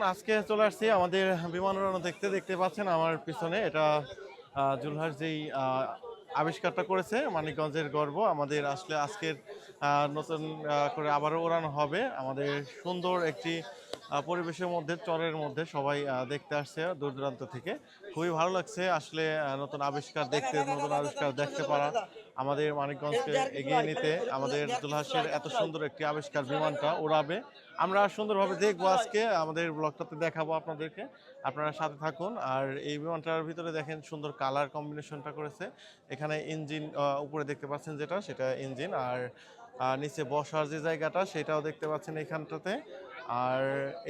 আজকে চলে আসছি আমাদের বিমান উড়ানো দেখতে পাচ্ছেন আমার পিছনে এটা জুলহাস যেই আবিষ্কারটা করেছে মানিকগঞ্জের গর্ব আমাদের আসলে আজকের নতুন করে আবারও ওড়ানো হবে আমাদের সুন্দর একটি পরিবেশের মধ্যে চরের মধ্যে সবাই দেখতে আসছে দূর দূরান্ত থেকে খুবই ভালো লাগছে আসলে নতুন আবিষ্কার দেখতে পারা আমাদের মানিকগঞ্জকে এগিয়ে নিতে আমাদের জুলহাসের এত সুন্দর একটি আবিষ্কার বিমানটা উড়াবে আমরা সুন্দরভাবে দেখবো আজকে আমাদের ব্লগটাতে দেখাবো আপনাদেরকে আপনারা সাথে থাকুন আর এই বিমানটার ভিতরে দেখেন সুন্দর কালার কম্বিনেশনটা করেছে এখানে ইঞ্জিন উপরে দেখতে পাচ্ছেন যেটা সেটা ইঞ্জিন আর নিচে বসার যে জায়গাটা সেটাও দেখতে পাচ্ছেন এখানটাতে আর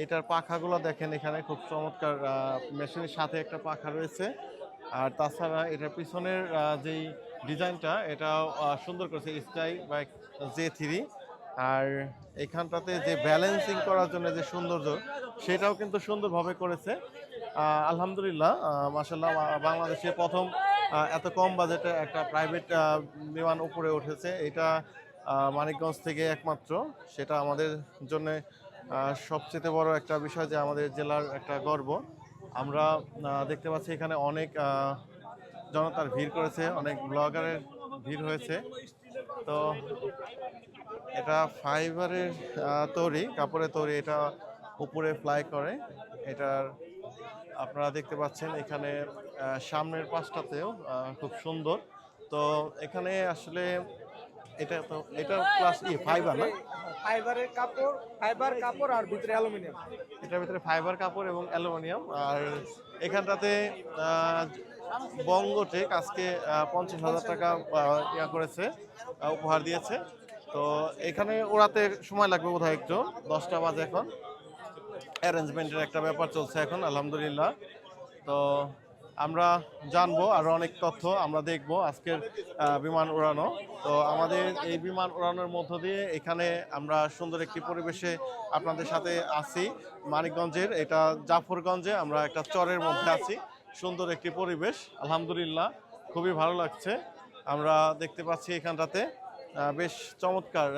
এটার পাখাগুলো দেখেন এখানে খুব চমৎকার মেশিনের সাথে একটা পাখা রয়েছে আর তাছাড়া এটার পিছনের যেই ডিজাইনটা এটাও সুন্দর করেছে স্কাই বাইক J3 আর এখানটাতে যে ব্যালেন্সিং করার জন্য যে সৌন্দর্য সেটাও কিন্তু সুন্দরভাবে করেছে আলহামদুলিল্লাহ মাশাআল্লাহ বাংলাদেশে প্রথম এত কম বাজেটে একটা প্রাইভেট বিমান উপরে উঠেছে এটা মানিকগঞ্জ থেকে একমাত্র সেটা আমাদের জন্য সবচেয়ে বড় একটা বিষয় যে আমাদের জেলার একটা গর্ব আমরা দেখতে পাচ্ছি এখানে অনেক জনতার ভিড় করেছে অনেক ব্লগারের ভিড় হয়েছে তো এটা ফাইবারের তৈরি কাপড়ের তৈরি এটা উপরে ফ্লাই করে এটার আপনারা দেখতে পাচ্ছেন এখানে সামনের পাশটাতেও খুব সুন্দর তো এখানে আসলে এটা প্লাস ফাইবার না ফাইবার কাপড় আর ভিতরে অ্যালুমিনিয়াম। এটার ভিতরে ফাইবার কাপড় এবং অ্যালুমিনিয়াম আর এখানটাতে বঙ্গটেক আজকে 50,000 টাকা ইয়া করেছে উপহার দিয়েছে তো এখানে ওড়াতে সময় লাগবে বোধহয় একটু 10টা বাজে এখন অ্যারেঞ্জমেন্টের একটা ব্যাপার চলছে এখন আলহামদুলিল্লাহ তো আমরা জানবো আরো অনেক তথ্য আমরা দেখবো আজকের বিমান উড়ানো তো আমাদের এই বিমান উড়ানোর মধ্য দিয়ে এখানে আমরা সুন্দর একটি পরিবেশে আপনাদের সাথে আছি মানিকগঞ্জের এটা জাফরগঞ্জে আমরা একটা চরের মধ্যে আছি সুন্দর একটি পরিবেশ আলহামদুলিল্লাহ খুবই ভালো লাগছে আমরা দেখতে পাচ্ছি এখানটাতে বেশ চমৎকার